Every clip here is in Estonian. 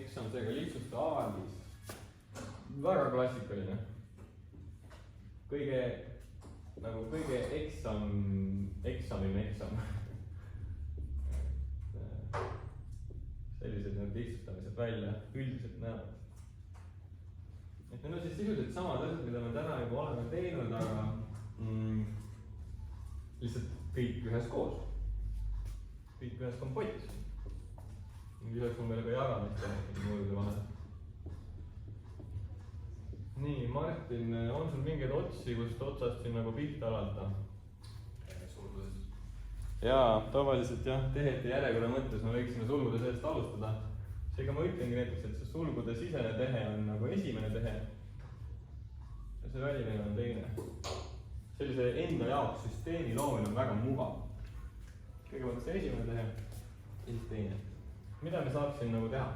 X on seega lihtsustav avaldis. Väga klassikaline. Kõige eksamim eksam. Sellised need lihtsustamised välja üldiselt näevad. Et need on siis sisuliselt samad asjad, mida me täna juba oleme teinud, aga lihtsalt kõik ühes koos. Kõik ühes kompotis. Lisaks on meil ka jagamist mõõdude vahel. Nii, Martin, on sul mingeid otsi, kust otsast siin nagu pihta alata? Sulgudes. Jaa, tavaliselt jah, tehete järjekorra mõttes me võiksime sulgude seest alustada. Seega ma ütlengi näiteks, et see sulgude sisene tehe on nagu esimene tehe. Ja see väline on teine. Sellise enda jaoks süsteemi loomine on väga mugav. Kõigepealt see esimene tehe ja siis teine. Mida me saaks siin nagu teha?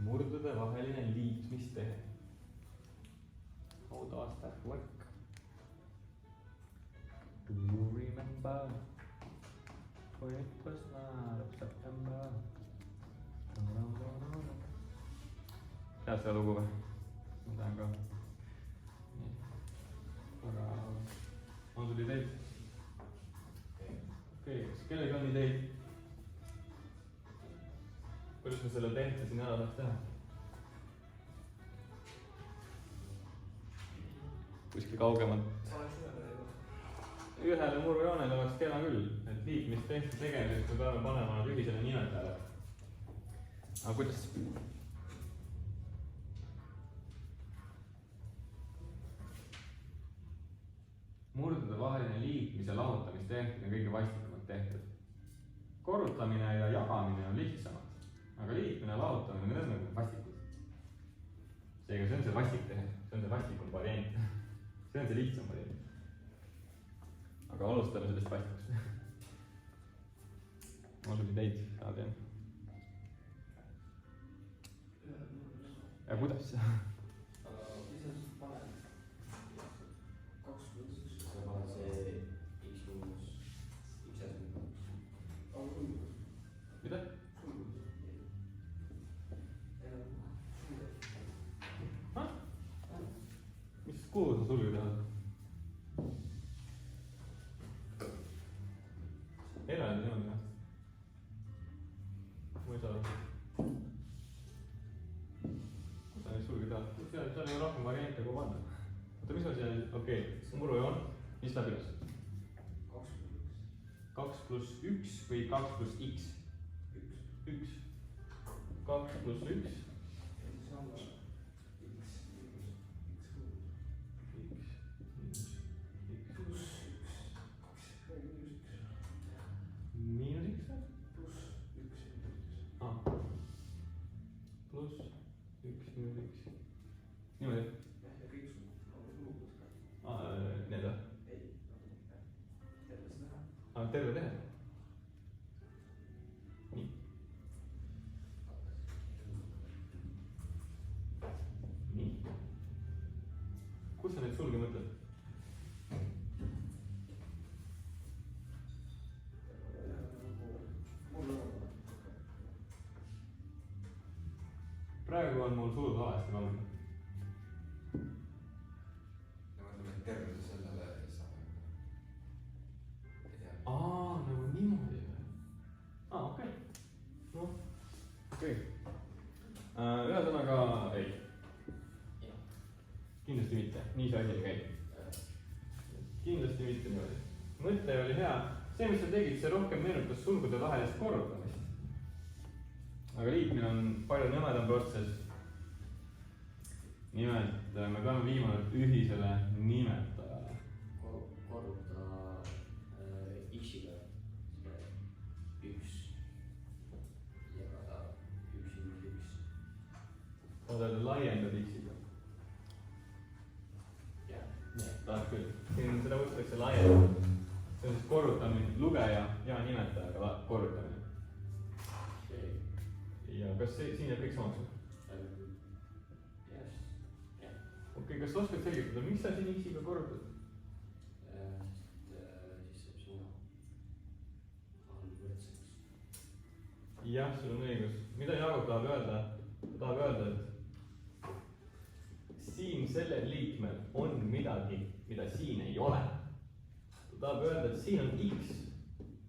Murdude vaheline liitmistehe. How does that work? Do you remember when it was not of September? Tead seda lugu või? Ma tahan ka. Aga on sul ideid? Okei, kas kellegi on ideid? Kuidas me selle tehte siin ära saaks teha? Kuskil kaugemalt. Ühele murvejoonele oleks kena küll, et liitmistehte tegemiseks me peame panema nad ühisele nimetajale. Aga kuidas? Murdude vaheline liitmis- ja lahutamistehted on kõige vastikamad tehted. Korrutamine ja jagamine on lihtsamad, aga liitmine ja lahutamine need on nagu vastikud. Seega see on see vastik tehe, see on see vastikum variant. See on see lihtsam variant. Aga alustame sellest vastikust. Ma sul ideid saad jah. Ja kuidas? Mida? Mis kuhu sa sulgu tehad? Eraldi niimoodi jah? Ma ei saa. Kus sa neid sulgu tehad? Seal ei rohkem variante kui panna. Oota, mis on seal? Okei, murvejoon. Mis läheb üles? 2 + 1 või 2 + x? 1. 2 + 1. Miinus x või? Pluss 1 miinus x. Niimoodi? Need või? Terve tehe? Nii. Nii. Kus sa neid sulge mõtled? Praegu on mul sulg valesti valge. Ja mõtleme terve sellele saame. Nagu niimoodi või? Okei. Noh, okei. Ühesõnaga, ei. Kindlasti mitte, nii see asi ei käi. Kindlasti mitte niimoodi. Mõte oli hea. See, mis sa tegid, see rohkem meenutas sulgude vahelist korrutamist. Aga liitmine on palju nõmedam protsess. Nimelt, me peame viima nad ühisele nimetajale. Korruta x-iga 1 ja 1 minus 1. Oota, laiendad x-iga. Jah. Tahad küll. Siin seda võttakse laiendada. See on siis korrutamine, lugeja ja nimetajaga korrutamine. ja kas siin jääb kõik samaks? okei, kas sa oskad selgitada, miks sa siin x-iga korrutad? Siis saab sina on võrdseks. jah, sul on õigus. mida Jaagup tahab öelda? ta tahab öelda, et siin sellel liikmel on midagi, mida siin ei ole. ta tahab öelda, et siin on x,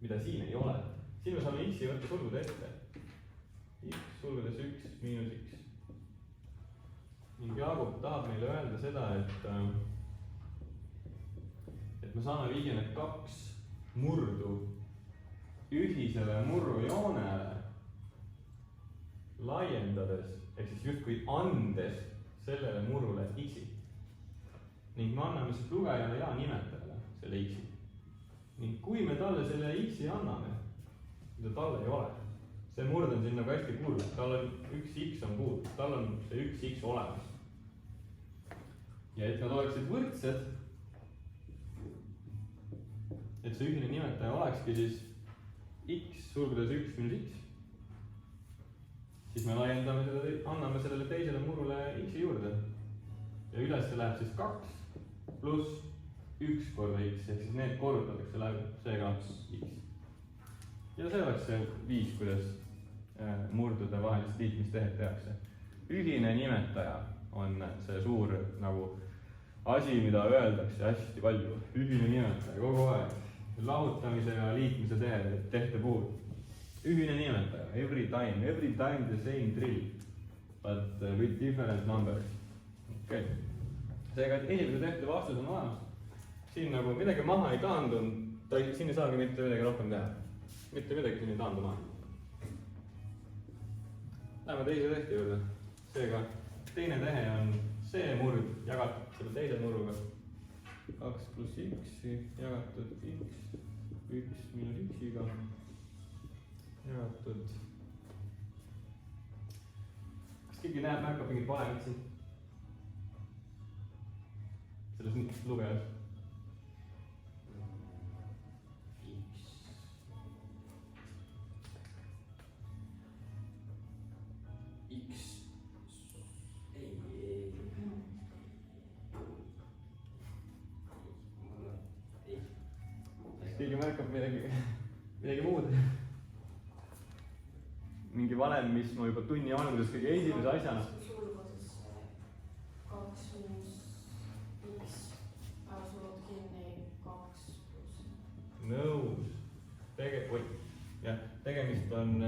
mida siin ei ole. siin me saame x-i võtta sulgude ette. x sulgudes 1 miinus x. ning Jaagup tahab meile öelda seda, et me saame viia need kaks murdu ühisele murrujoonele laiendades, ehk siis justkui andes sellele murrule x-i. ning me anname siis lugejale ja nimetajale selle x-i. ning kui me talle selle x-i anname, mida tal ei ole, see murd on siin nagu hästi kurb, tal on üks x on puudu, tal on see üks x olemas. ja et nad oleksid võrdsed, et see ühine nimetaja olekski siis x sulgudes 1 miinus x, siis me laiendame seda, anname sellele teisele murule x-i juurde. ja üles läheb siis 2 pluss 1 korda x, ehk siis need korrutatakse läbi, seega x. ja see oleks see viis, kuidas murdude vahelist liitmistehet tehakse. ühine nimetaja on see suur nagu asi, mida öeldakse hästi palju. ühine nimetaja kogu aeg. lahutamise ja liitmise tehte puhul. ühine nimetaja, every time the same drill, but with different numbers. okei. seega, et esimese tehte vastus on olemas. siin nagu midagi maha ei taandunud, siin ei saagi mitte midagi rohkem teha. mitte midagi siin ei taandu maha. Läheme teise tehte juurde. seega, teine tehe on see murd jagatud selle teise murruga. 2 pluss x jagatud x, 1 miinus x-iga jagatud. kas keegi märkab mingit valemit siin? selles lugejas? keegi märkab midagi muud. mingi valem, mis ma juba tunni alguses kõige esimese asjana. sulgudes 2 miinus x, aga sulud kinni 2 pluss. nõus. tegemist on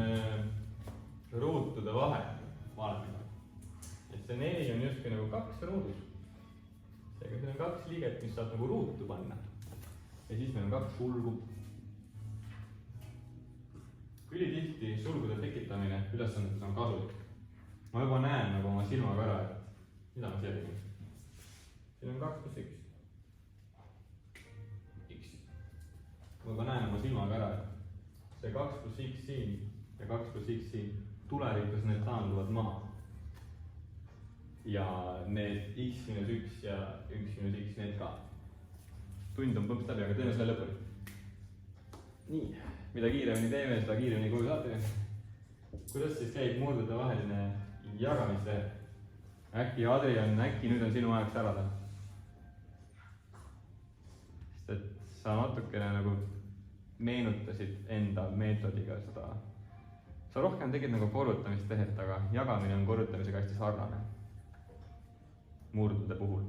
ruutude valemiga. et see 4 on justkui nagu 2 ruudus. seega siin on 2 liiget, mis saab nagu ruutu panna. ja siis meil on 2 sulgu. ülitihti sulgude tekitamine ülesannetes on kasulik. ma juba näen nagu oma silmaga ära, et mida ma siia tegin. siin on 2 pluss x. ma juba näen oma silmaga ära, et see 2 pluss x siin ja 2 pluss x siin, tulevikus need taanduvad maha. ja need x miinus 1 ja 1 miinus x, need ka. tund on põmps läbi, aga teeme selle lõpuni. nii, mida kiiremini teeme, seda kiiremini koju saate. kuidas siis käib murdude vaheline jagamiste? äkki Adrian, nüüd on sinu aeg särada. sest et sa natukene nagu meenutasid enda meetodiga seda. sa rohkem tegid nagu korrutamistehet, aga jagamine on korrutamisega hästi sarnane. murdude puhul.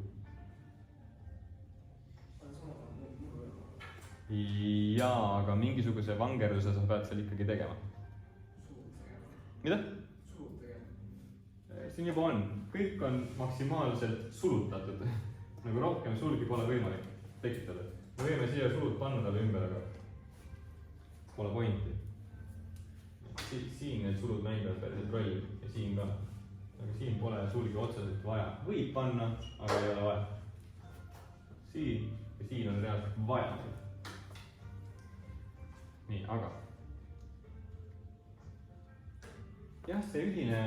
jaa, aga mingisuguse vangerduse sa pead seal ikkagi tegema. mida? siin juba on, kõik on maksimaalselt sulutatud. nagu rohkem sulgi pole võimalik tekitada. me võime siia sulud panna talle ümber, aga pole pointi. siin need sulud mängivad päriselt rolli ja siin ka. aga siin pole sulgi otseselt vaja. võib panna, aga ei ole vaja. siin ja siin on reaalselt vaja. nii, aga jah, see ühine.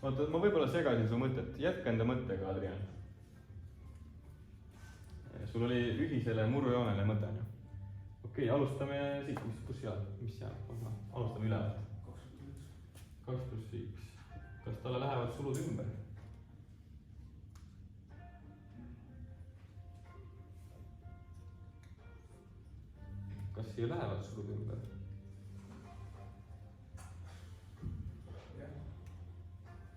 oota, ma võib-olla segasin su mõtet, jätka enda mõttega, Adrian. sul oli ühisele murrujoonele mõte, on ju? okei, alustame siit, kus seal, mis seal, alustame ülevalt. 2 lähevad sulud ümber? kas siia lähevad sulud ümber?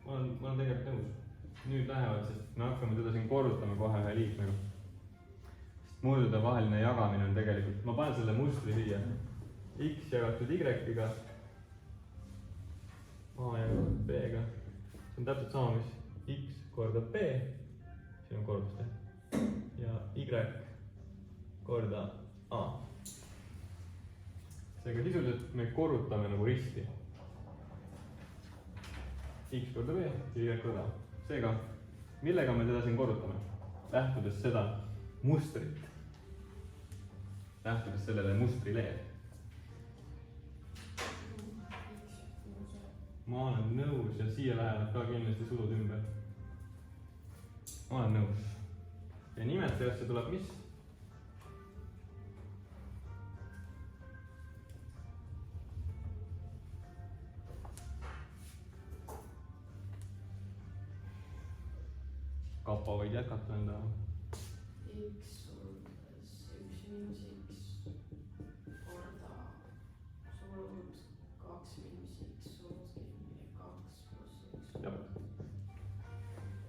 ma olen tegelikult nõus. nüüd lähevad, sest me hakkame teda siin korrutama kohe ühe liikmega. sest mõõdude vaheline jagamine on tegelikult, ma panen selle mustri siia. X jagatud Y-ga, A jagatud B-ga. see on täpselt sama, mis X korda B, siin on korrust ja Y korda A. seega sisuliselt me korrutame nagu risti. X korda B ja Y korda A. seega, millega me teda siin korrutame? Lähtudes seda mustrit. Lähtudes sellele mustrile. ma olen nõus ja siia lähevad ka kindlasti sulud ümber. ma olen nõus. ja nimetajasse tuleb mis? Kapa võid jätkata enda. X sulgudes 1 miinus X korda sulud 2 miinus X sulud kinni 2 pluss 1.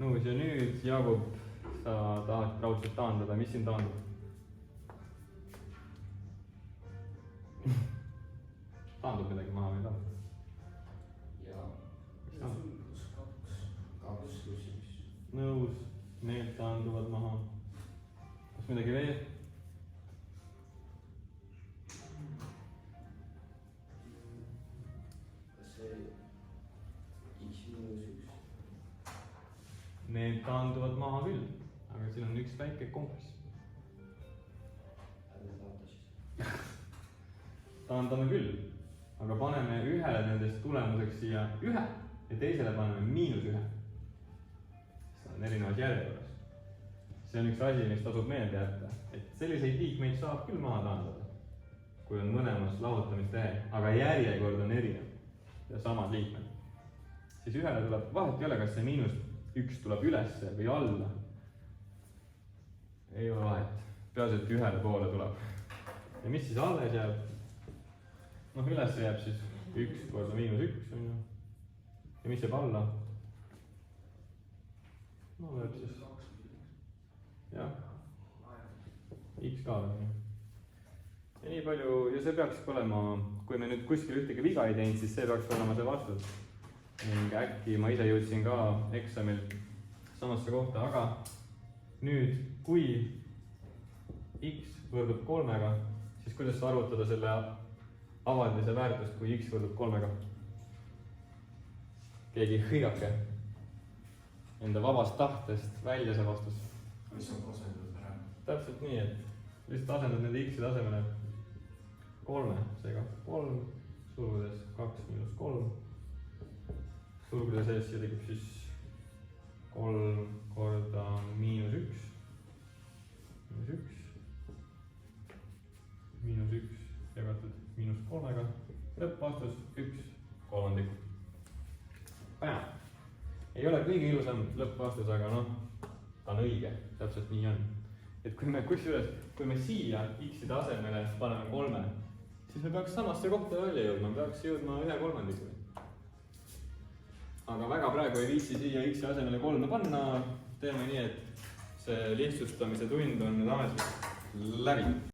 nõus ja nüüd Jaagup, sa tahad raudselt taandada, mis siin taandub? taandub midagi maha või ei taandub? ja sulgus 2 pluss 1. nõus, need taanduvad maha. kas midagi veel? kas see X miinus 1? Need taanduvad maha küll, aga siin on üks väike kompromiss. ärme taanda siis. taandame küll, aga paneme ühele nendest tulemuseks siia 1 ja teisele paneme -1. see on erinevas järjekorras. see on üks asi, mis tasub meelde jätta, et selliseid liikmeid saab küll maha taandada, kui on mõlemas lahutamistehe, aga järjekord on erinev ja samad liikmed. siis ühele tuleb, vahet ei ole, kas see -1 tuleb ülesse või alla. ei ole vahet, peaasi, et ühele poole tuleb. ja mis siis alles jääb? noh, ülesse jääb siis 1 korda -1 on ju. ja mis jääb alla? no jääb siis jah, X ka on ju. ja nii palju, ja see peaks olema, kui me nüüd kuskil ühtegi viga ei teinud, siis see peaks olema see vastus. ning äkki ma ise jõudsin ka eksamil samasse kohta, aga nüüd, kui X võrdub 3-ga, siis kuidas sa arvutada selle avaldise väärtust, kui X võrdub 3-ga? keegi hõigake enda vabast tahtest välja see vastus. mis on asendus ära? täpselt nii, et lihtsalt asendad nende X-ide asemele 3, seega 3 sulgudes 2 miinus 3 sulgude sees siia tekib siis 3 korda -1 jagatud -3-ga, lõppvastus 1/3. ei ole kõige ilusam lõppvastus, aga noh, ta on õige, täpselt nii on. et kui me, kusjuures, kui me siia X-ide asemele paneme 3, siis me peaks samasse kohta välja jõudma, peaks jõudma 1/3. aga väga praegu ei viitsi siia X-i asemele 3 panna, teeme nii, et see lihtsustamise tund on nüüd ametlikult läbi.